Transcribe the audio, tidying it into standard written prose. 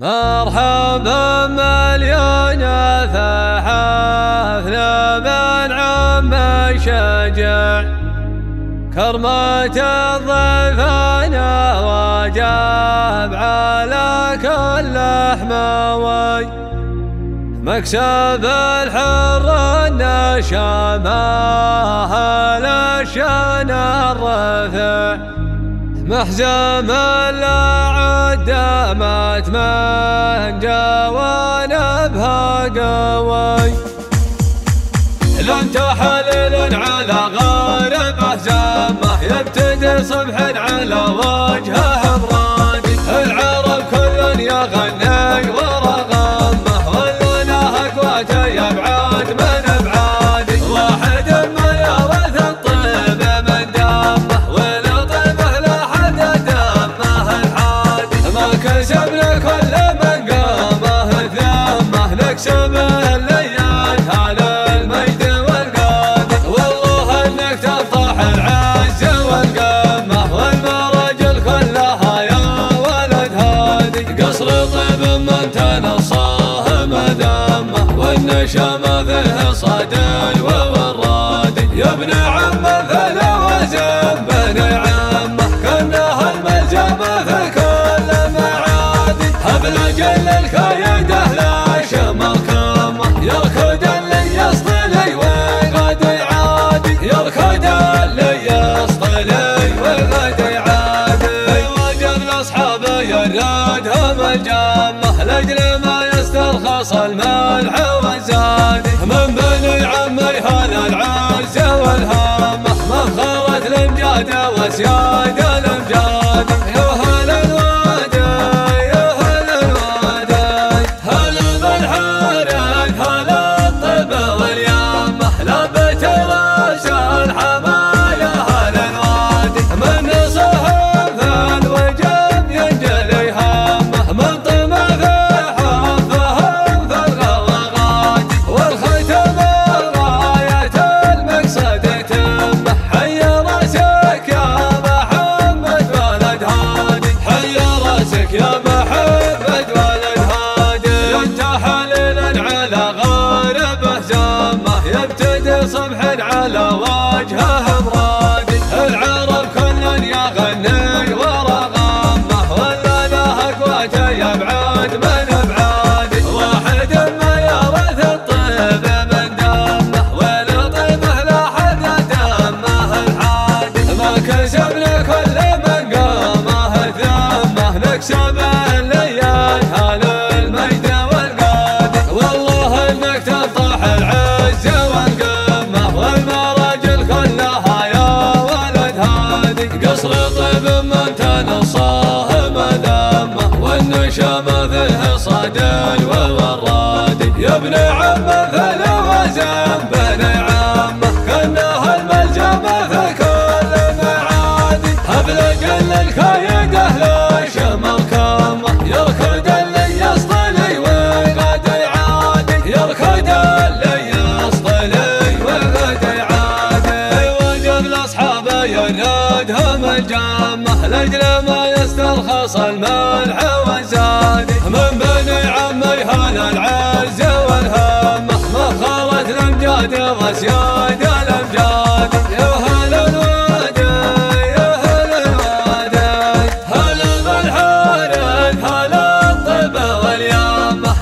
مرحبا مليون فحفنا من عم شجع كرمة الضيفنا وجاب على كل حماوي مكسب الحر النشامه للشان الرفع محزم العدامات من جوانبها قوي لن تحلل على غاربه زمه يبتدي صبح على وجهه برادي العرب كل يغني ورغمه ولنا اقواته يبعد من ابعادي واحد ما يرث الطيب من دمه ولطيبه لحد دمه الحادي ما كسبنا كل من قامه ذمه نكسب الليات على المجد والقادر والله انك تفضح العز والقمه والمراجل كلها يا ولد هادي قصر طيب من تنصاه مذمه والنشامه فيه صدل والرادي يا ابن عم فلا وزن بن عمه كانه الملزم في كل معادي هبل جل الكايده لا شمل كمه يركض اللي يصطلي وقد يعادي يركض اللي يصطلي وقد يعادي وجب لاصحابه يرادهم الجمه لاجل ما يسترخص الملح والزادي من بني عمي هذا العز والهامه مفخرة الامجاد وسياد الامجاد يا هل الوادي يا هل الوادي هل بالحارث هل الطب واليامه لبت راس الحمايا هل الوادي من نصهم في الوجب ينجلي همه من طمع في حفهم في الغوغات والختم الراية المقصد تمه حي راسك يا محمد ولد هادي حي راسك يا محمد ولد هادي ينتحلل على غاربه زمه يبتدي صبح على وجهه مرادي العرب كل يغني ورغمه ولا له اقواته يبعد من ابعادي واحد ما يرث الطيب من دمه ولطيبه لحد دمه الحادي ما كسبنا كل من قامه ذمه نكسب الليات على المجد والقادر والله انك تفضح العز والقمه والمراجل كلها يا ولد هادي قصر طيب من تنصاه مذمه والنشامه فيه صدل والرادي يا ابن عم فلا وزن بن عمه كانه الملزم في كل معادي هبل جل الكايده لا شمل كمه يركض اللي يصطلي وقد يعادي يركض اللي يصطلي وقد يعادي وجب لاصحابه ينادهم الجمه لاجل ما يسترخص الملح والزادي من بني عمي هذا العز والهمه مفخرة الامجاد وسياد الامجاد يا هل الوادي يا هل الوادي هل بالحارث هل الطب واليامه